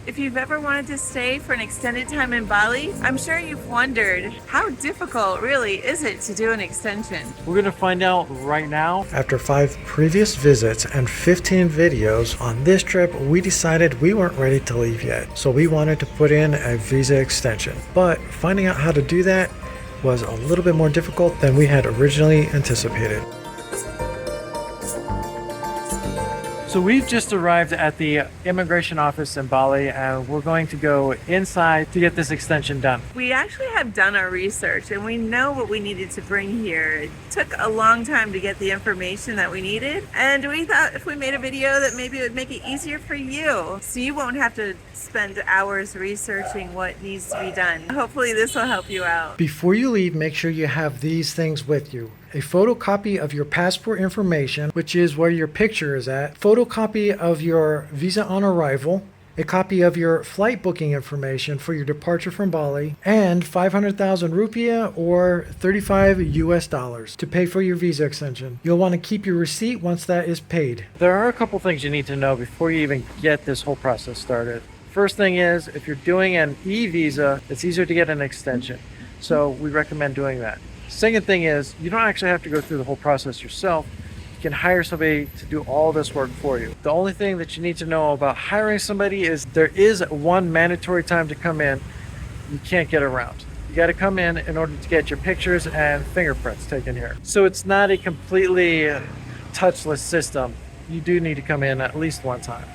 If you've ever wanted to stay for an extended time in Bali, I'm sure you've wondered, how difficult really is it to do an extension? We're going to find out right now. After 5 previous visits and 15 videos on this trip, we decided we weren't ready to leave yet. So we wanted to put in a visa extension. But finding out how to do that was a little bit more difficult than we had originally anticipated. So we've just arrived at the immigration office in Bali, and we're going to go inside to get this extension done. We actually have done our research and we know what we needed to bring here. It took a long time to get the information that we needed, and we thought if we made a video that maybe it would make it easier for you, so you won't have to spend hours researching what needs to be done. Hopefully this will help you out. Before you leave, make sure you have these things with you. A photocopy of your passport information, which is where your picture is at, photocopy of your visa on arrival, a copy of your flight booking information for your departure from Bali, and 500,000 rupiah or 35 US dollars to pay for your visa extension. You'll want to keep your receipt once that is paid. There are a couple things you need to know before you even get this whole process started. First thing is, if you're doing an e-visa, it's easier to get an extension. So we recommend doing that. Second thing is, you don't actually have to go through the whole process yourself. You can hire somebody to do all this work for you. The only thing that you need to know about hiring somebody is there is one mandatory time to come in. You can't get around. You got to come in order to get your pictures and fingerprints taken here. So it's not a completely touchless system. You do need to come in at least one time.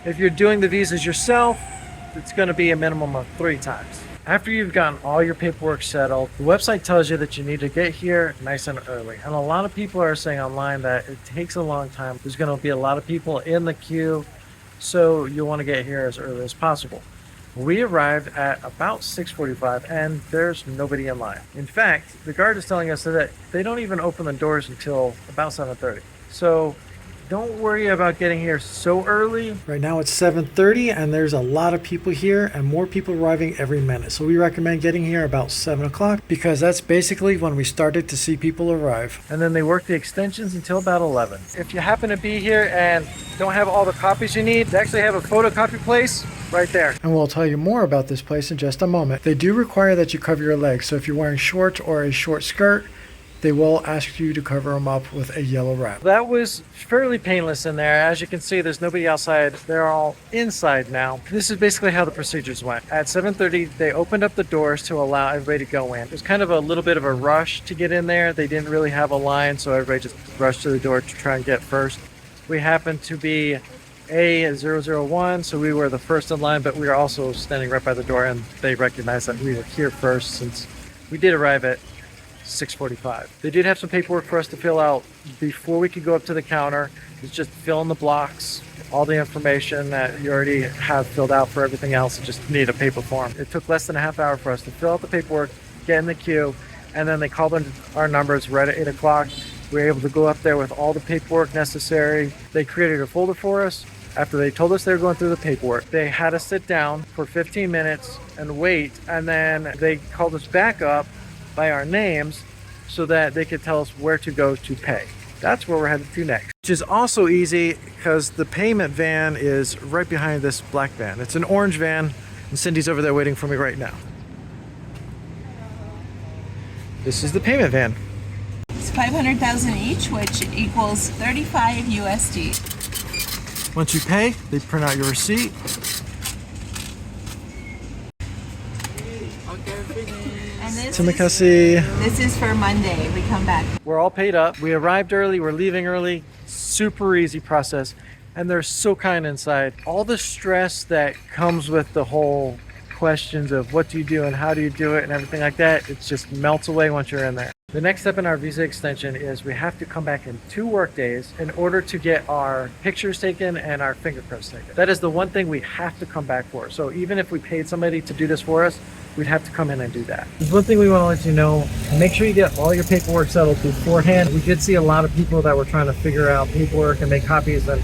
If you're doing the visas yourself, it's going to be a minimum of 3 times. After you've gotten all your paperwork settled, the website tells you that you need to get here nice and early. And a lot of people are saying online that it takes a long time. There's going to be a lot of people in the queue, so you'll want to get here as early as possible. We arrived at about 6:45 and there's nobody in line. In fact, the guard is telling us that they don't even open the doors until about 7:30. So don't worry about getting here so early. Right now it's 7:30 and there's a lot of people here and more people arriving every minute. So we recommend getting here about 7 o'clock because that's basically when we started to see people arrive. And then they work the extensions until about 11. If you happen to be here and don't have all the copies you need, they actually have a photocopy place right there. And we'll tell you more about this place in just a moment. They do require that you cover your legs. So if you're wearing shorts or a short skirt, they will ask you to cover them up with a yellow wrap. That was fairly painless in there. As you can see, there's nobody outside. They're all inside now. This is basically how the procedures went. At 7:30, they opened up the doors to allow everybody to go in. It was kind of a little bit of a rush to get in there. They didn't really have a line, so everybody just rushed to the door to try and get first. We happened to be A001, so we were the first in line, but we were also standing right by the door, and they recognized that we were here first since we did arrive at 6:45. They did have some paperwork for us to fill out before we could go up to the counter. It's just fill in the blocks, all the information that you already have filled out for everything else. You just need a paper form. It took less than a half hour for us to fill out the paperwork, get in the queue, and then they called in our numbers right at 8 o'clock. We were able to go up there with all the paperwork necessary. They created a folder for us. After they told us they were going through the paperwork, they had us sit down for 15 minutes and wait, and then they called us back up by our names so that they could tell us where to go to pay. That's where we're headed to next. Which is also easy because the payment van is right behind this black van. It's an orange van, and Cindy's over there waiting for me right now. This is the payment van. It's 500,000 each, which equals 35 USD. Once you pay, they print out your receipt. Terima kasih. This is for Monday. We come back. We're all paid up. We arrived early. We're leaving early. Super easy process. And they're so kind inside. All the stress that comes with the whole questions of what do you do and how do you do it and everything like that, it just melts away once you're in there. The next step in our visa extension is we have to come back in 2 work days in order to get our pictures taken and our fingerprints taken. That is the one thing we have to come back for. So even if we paid somebody to do this for us, we'd have to come in and do that. There's one thing we want to let you know. Make sure you get all your paperwork settled beforehand. We did see a lot of people that were trying to figure out paperwork and make copies and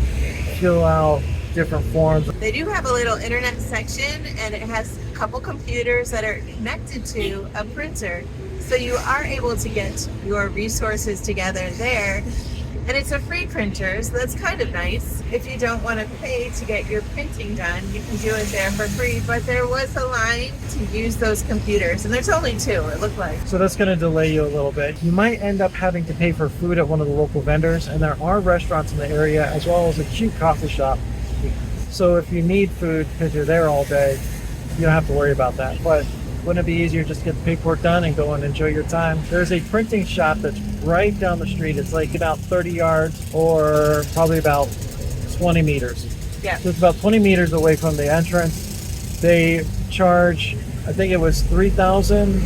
fill out different forms. They do have a little internet section, and it has a couple computers that are connected to a printer. So you are able to get your resources together there. And it's a free printer, so that's kind of nice. If you don't want to pay to get your printing done, you can do it there for free. But there was a line to use those computers, and there's only two, it looked like. So that's going to delay you a little bit. You might end up having to pay for food at one of the local vendors, and there are restaurants in the area as well as a cute coffee shop. So if you need food because you're there all day, you don't have to worry about that. But wouldn't it be easier just to get the paperwork done and go and enjoy your time? There's a printing shop that's right down the street. It's like about 30 yards or probably about 20 meters. Yeah. So it's about 20 meters away from the entrance. They charge, I think it was $3,000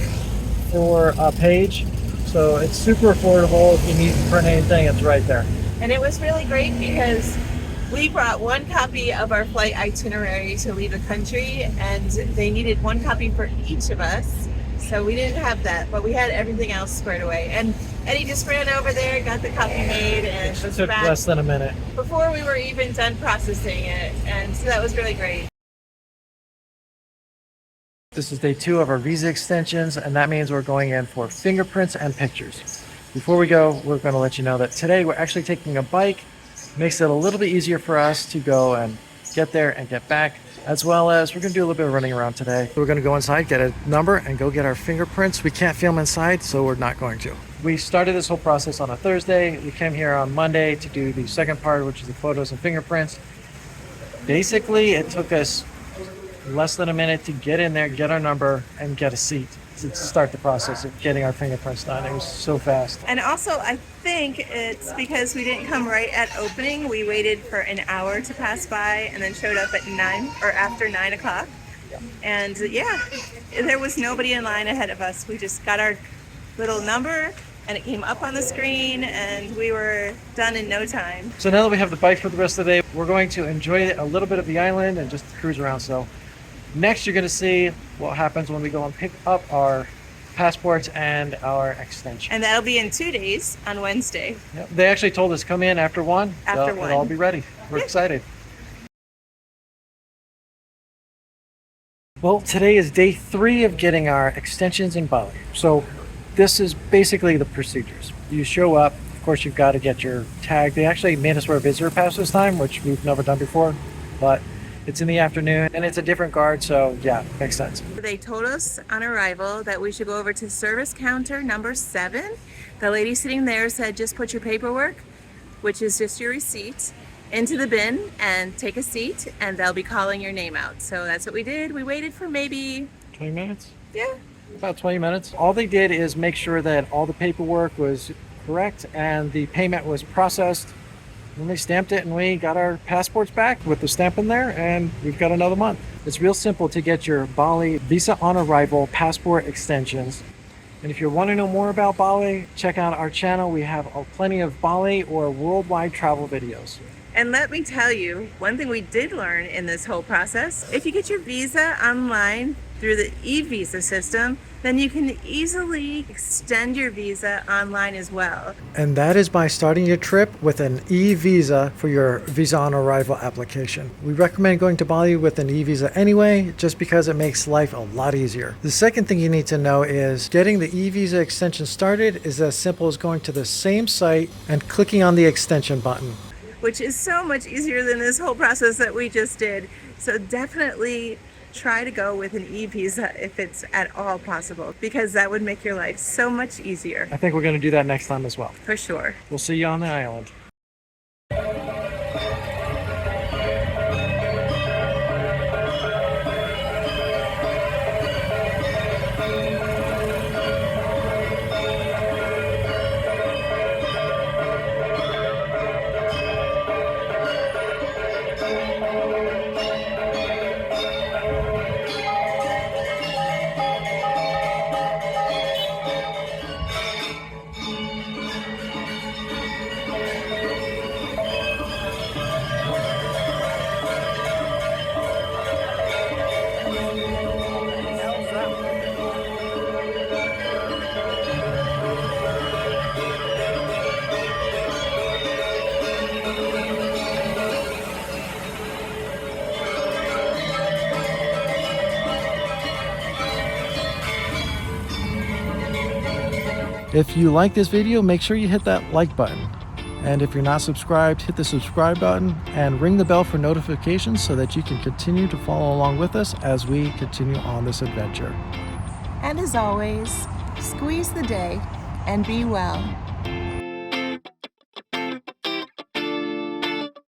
for a page. So it's super affordable. If you need to print anything, it's right there. And it was really great because we brought one copy of our flight itinerary to leave the country, and they needed one copy for each of us. So we didn't have that, but we had everything else squared away. And Eddie just ran over there, got the copy made, and It was took back less than a minute. before we were even done processing it. And so that was really great. This is day 2 of our visa extensions, and that means we're going in for fingerprints and pictures. Before we go, we're going to let you know that today we're actually taking a bike. Makes it a little bit easier for us to go and get there and get back, as well as we're going to do a little bit of running around today. We're going to go inside, get a number, and go get our fingerprints. We can't film inside, so we're not going to. We started this whole process on a Thursday. We came here on Monday to do the second part, which is the photos and fingerprints. Basically, it took us less than a minute to get in there, get our number, and get a seat to start the process of getting our fingerprints done. It was so fast. And also, I think it's because we didn't come right at opening. We waited for an hour to pass by and then showed up at 9 or after 9 o'clock. And yeah, there was nobody in line ahead of us. We just got our little number and it came up on the screen and we were done in no time. So now that we have the bike for the rest of the day, we're going to enjoy a little bit of the island and just cruise around. So next, you're going to see what happens when we go and pick up our passports and our extension. And that'll be in 2 days on Wednesday. Yep. They actually told us come in after 1. After so 1. It'll all be ready. We're excited. Well, today is day 3 of getting our extensions in Bali. So this is basically the procedures. You show up. Of course, you've got to get your tag. They actually made us wear a visitor pass this time, which we've never done before. But it's in the afternoon and it's a different guard, so yeah, makes sense. They told us on arrival that we should go over to service counter number 7. The lady sitting there said just put your paperwork, which is just your receipt, into the bin and take a seat and they'll be calling your name out. So that's what we did. We waited for maybe 20 minutes? Yeah. About 20 minutes. All they did is make sure that all the paperwork was correct and the payment was processed. And they stamped it and we got our passports back with the stamp in there and we've got another month. It's real simple to get your Bali Visa on Arrival passport extensions. And if you want to know more about Bali, check out our channel. We have plenty of Bali or worldwide travel videos. And let me tell you, one thing we did learn in this whole process, if you get your visa online through the e-visa system, then you can easily extend your visa online as well. And that is by starting your trip with an e-visa for your Visa on Arrival application. We recommend going to Bali with an e-visa anyway, just because it makes life a lot easier. The second thing you need to know is getting the e-visa extension started is as simple as going to the same site and clicking on the extension button. Which is so much easier than this whole process that we just did. So definitely try to go with an e-visa if it's at all possible, because that would make your life so much easier. I think we're going to do that next time as well. For sure. We'll see you on the island. If you like this video, make sure you hit that like button. And if you're not subscribed, hit the subscribe button and ring the bell for notifications so that you can continue to follow along with us as we continue on this adventure. And as always, squeeze the day and be well.